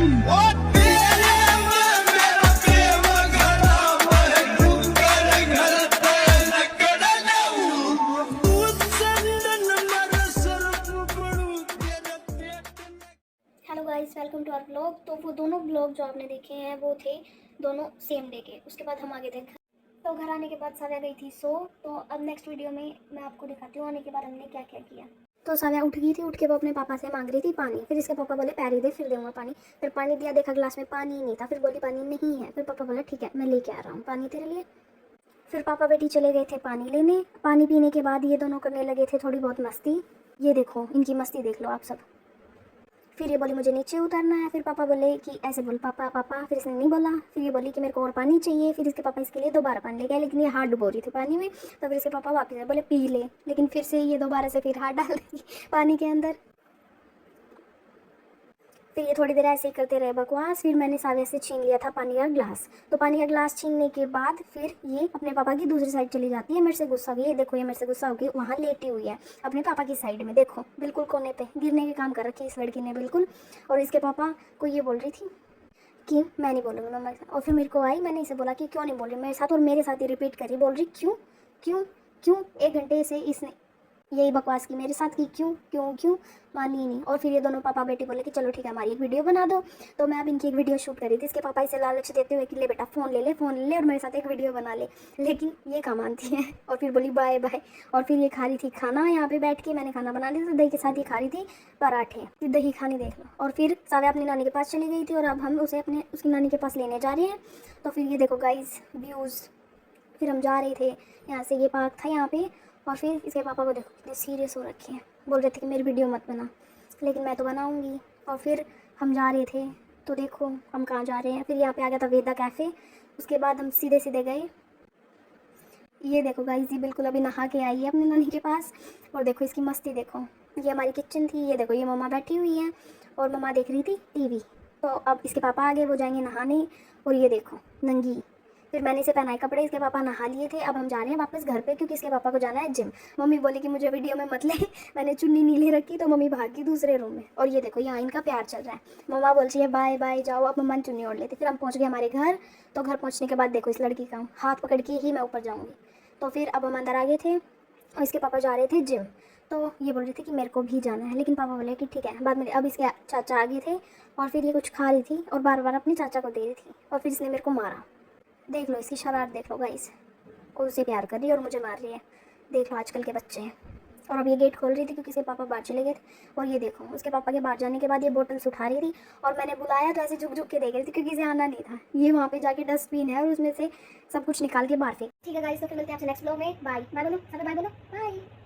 Hello guys, welcome to our blog. तो वो दोनों ब्लॉग जो आपने देखे हैं वो थे दोनों सेम डे के। उसके बाद हम आगे थे घर। तो घर आने के बाद साव्या गई थी सो। तो अब नेक्स्ट वीडियो में मैं आपको दिखाती हूँ आने के बाद हमने क्या क्या किया। तो साव्या उठ गई थी। उठ के वो अपने पापा से मांग रही थी पानी। फिर इसके पापा बोले पैरी दे फिर दूंगा पानी। फिर पानी दिया, देखा ग्लास में पानी नहीं था। फिर बोली पानी नहीं है। फिर पापा बोले ठीक है मैं लेके आ रहा हूँ पानी तेरे लिए। फिर पापा बेटी चले गए थे पानी लेने। पानी पीने के बाद ये दोनों करने लगे थे थोड़ी बहुत मस्ती। ये देखो इनकी मस्ती देख लो आप सब। फिर ये बोली मुझे नीचे उतरना है। फिर पापा बोले कि ऐसे बोल पापा पापा। फिर इसने नहीं बोला। फिर ये बोली कि मेरे को और पानी चाहिए। फिर इसके पापा इसके लिए दोबारा पानी ले गए, लेकिन ये हाथ डुबो रही थी पानी में। तो फिर इसके पापा वापस आए, बोले पी ले। लेकिन फिर से ये दोबारा से फिर हाथ डाल दी पानी के अंदर। फिर ये थोड़ी देर ऐसे ही करते रहे बकवास। फिर मैंने साव्या से छीन लिया था पानी का ग्लास। तो पानी का ग्लास छीनने के बाद फिर ये अपने पापा की दूसरी साइड चली जाती है। मेरे से गुस्सा हुई है, देखो ये मेरे से गुस्सा होगी वहाँ लेटी हुई है अपने पापा की साइड में। देखो बिल्कुल कोने पे गिरने के काम कर रखी है इस लड़की ने बिल्कुल। और इसके पापा को ये बोल रही थी कि मैं नहीं बोलूँगी मम्मा के साथ। और फिर मेरे को आई, मैंने इसे बोला कि क्यों नहीं बोल रही मेरे साथ, और मेरे साथ ही रिपीट करी, बोल रही क्यों क्यों क्यों। 1 घंटे से इसने यही बकवास की मेरे साथ की क्यों क्यों क्यों, मानी ही नहीं। और फिर ये दोनों पापा बेटी बोले कि चलो ठीक है हमारी एक वीडियो बना दो। तो मैं अब इनकी एक वीडियो शूट करी थी। इसके पापा इसे लालच देते हुए कि ले बेटा फ़ोन ले ले और मेरे साथ एक वीडियो बना ले। लेकिन ये कहाँ मानती है और फिर बोली बाय बाय। और फिर ये खा रही थी खाना यहाँ पे बैठ के। मैंने खाना बना लिया था, दही के साथ ये खा रही थी पराठे। फिर दही खानी देख लो। और फिर साव्या अपनी नानी के पास चली गई थी और अब हम उसे उसकी नानी के पास लेने जा रहे हैं। तो फिर ये देखो गाइस व्यूज़। फिर हम जा रहे थे यहाँ से, ये पार्क था यहाँ पे। और फिर इसके पापा को देखो कितने सीरियस हो रखे हैं, बोल रहे थे कि मेरी वीडियो मत बना, लेकिन मैं तो बनाऊँगी। और फिर हम जा रहे थे तो देखो हम कहाँ जा रहे हैं। फिर यहाँ पे आ गया था वेदा कैफ़े। उसके बाद हम सीधे सीधे गए। ये देखो गाइस, ये बिल्कुल अभी नहा के आई है अपनी नानी के पास। और देखो इसकी मस्ती देखो। ये हमारी किचन थी। ये देखो ये मम्मा बैठी हुई है और मम्मा देख रही थी टीवी। तो अब इसके पापा आगे, वो जाएंगे नहाने। और ये देखो नंगी। फिर मैंने इसे पहनाए कपड़े, इसके पापा नहा लिए थे। अब हम जा रहे हैं वापस घर पे क्योंकि इसके पापा को जाना है जिम। मम्मी बोली कि मुझे वीडियो में मत ले मैंने चुन्नी नीली रखी तो मम्मी भाग गई दूसरे रूम में। और ये देखो यहाँ इनका प्यार चल रहा है। मम्मा बोल रही है बाय बाय जाओ। अब मम्मा ने चुन्नी ओढ़ लेती। फिर हम पहुँच गए हमारे घर। तो घर पहुँचने के बाद देखो इस लड़की का हाथ पकड़ के ही मैं ऊपर जाऊँगी। तो फिर अब हम अंदर आ गए थे और इसके पापा जा रहे थे जिम। तो ये बोल रही थी कि मेरे को भी जाना है, लेकिन पापा बोले कि ठीक है। बाद में अब इसके चाचा आ गए थे और फिर ये कुछ खा रही थी और बार बार अपने चाचा को दे रही थी। और फिर इसने मेरे को मारा। देख लो इसकी शरारत देख लो गाइस। वो उसे प्यार कर रही है और मुझे मार रही है। देख लो आजकल के बच्चे हैं। और अब ये गेट खोल रही थी क्योंकि इसके पापा बाहर चले गए थे। और ये देखो उसके पापा के बाहर जाने के बाद ये बोतल्स उठा रही थी और मैंने बुलाया तो ऐसे झुक झुक के देख रही थी क्योंकि इसे आना नहीं था। ये वहाँ पे जाके डस्टबिन है और उसमें से सब कुछ निकाल के बाहर फेंक। ठीक है गाइस, तो फिर मिलते हैं आपसे नेक्स्ट व्लॉग में। बाय बाय बोलो, बाय बोलो, बाय।